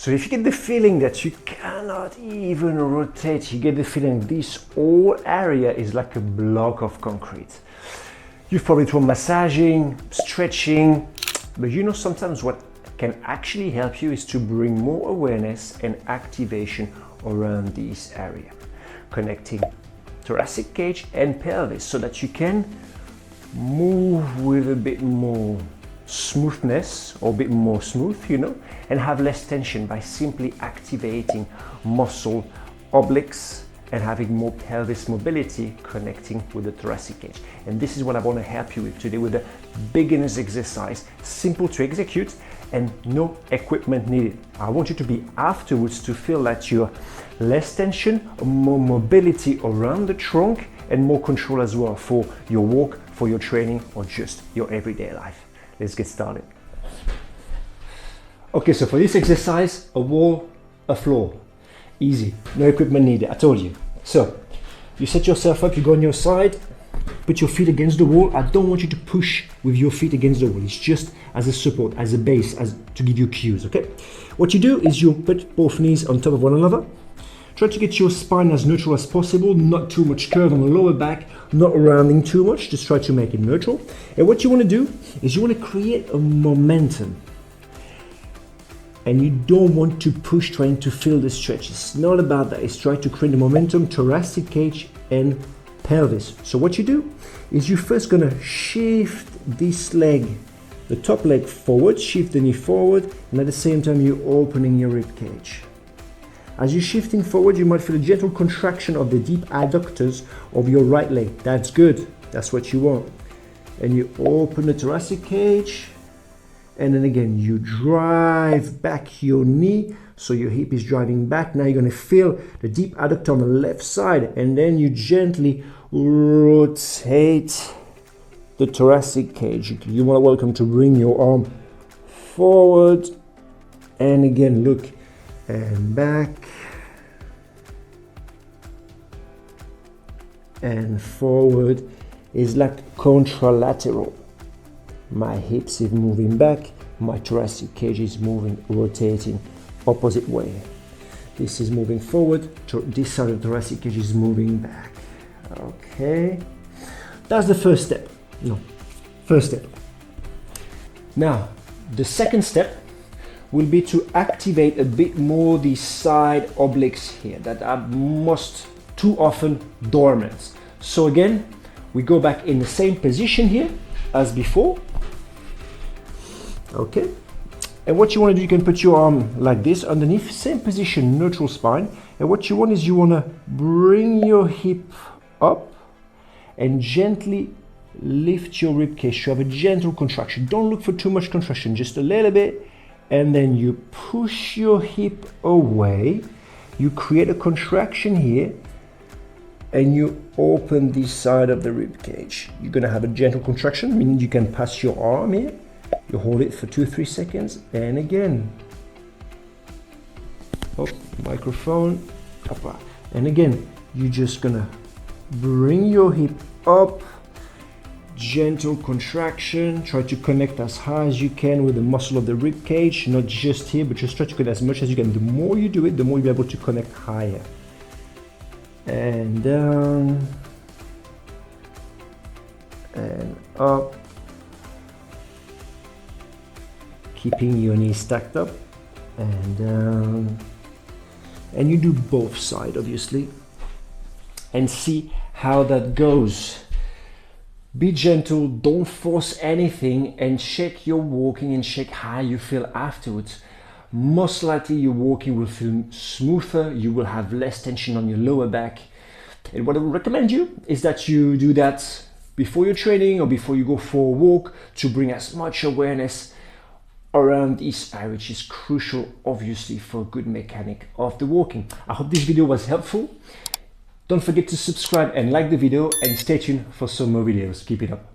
So if you get the feeling that you cannot even rotate, you get the feeling this whole area is like a block of concrete. You've probably tried massaging, stretching, but you know sometimes what can actually help you is to bring more awareness and activation around this area, connecting thoracic cage and pelvis so that you can move with a bit more smoothness or a bit more smooth, you know, and have less tension by simply activating muscle obliques and having more pelvis mobility connecting with the thoracic cage. And this is what I want to help you with today with a beginner's exercise, simple to execute and no equipment needed. I want you to be afterwards to feel that you're less tension, more mobility around the trunk and more control as well for your walk, for your training or just your everyday life. Let's get started. Okay, so for this exercise, a wall, a floor. Easy, no equipment needed, I told you. So, you set yourself up, you go on your side, put your feet against the wall. I don't want you to push with your feet against the wall. It's just as a support, as a base, as to give you cues, okay? What you do is you put both knees on top of one another. Try to get your spine as neutral as possible, not too much curve on the lower back, not rounding too much, just try to make it neutral. And what you want to do is you want to create a momentum. And you don't want to push trying to fill the stretch. It's not about that, it's trying to create a momentum, thoracic cage and pelvis. So what you do is you're first gonna shift this leg, the top leg forward, shift the knee forward, and at the same time you're opening your rib cage. As you're shifting forward, you might feel a gentle contraction of the deep adductors of your right leg. That's good, that's what you want. And you open the thoracic cage, and then again, you drive back your knee, so your hip is driving back. Now you're gonna feel the deep adductor on the left side, and then you gently rotate the thoracic cage. You are welcome to bring your arm forward, and again, look, and back, and forward is like contralateral. My hips is moving back, my thoracic cage is moving, rotating opposite way. This is moving forward, this side of the thoracic cage is moving back. Okay, that's the first step. First step. Now, the second step will be to activate a bit more the side obliques here that are most too often dormant. So again, we go back in the same position here as before. Okay, and what you want to do, you can put your arm like this underneath, same position, neutral spine. And what you want is you want to bring your hip up and gently lift your rib cage to have a gentle contraction. Don't look for too much contraction, just a little bit. And then you push your hip away. You create a contraction here and you open this side of the rib cage. You're going to have a gentle contraction, meaning you can pass your arm here. You hold it for 2-3 seconds, and again. Oh, microphone. And again, you're just gonna bring your hip up, gentle contraction. Try to connect as high as you can with the muscle of the rib cage, not just here, but just try to connect as much as you can. The more you do it, the more you'll be able to connect higher. And down, and up. Keeping your knees stacked up and down. And you do both sides, obviously, and see how that goes. Be gentle, don't force anything, and check your walking and check how you feel afterwards. Most likely your walking will feel smoother, you will have less tension on your lower back. And what I would recommend you is that you do that before your training or before you go for a walk to bring as much awareness around this area, which is crucial obviously for a good mechanic of the walking. I hope this video was helpful. Don't forget to subscribe and like the video, and stay tuned for some more videos. Keep it up.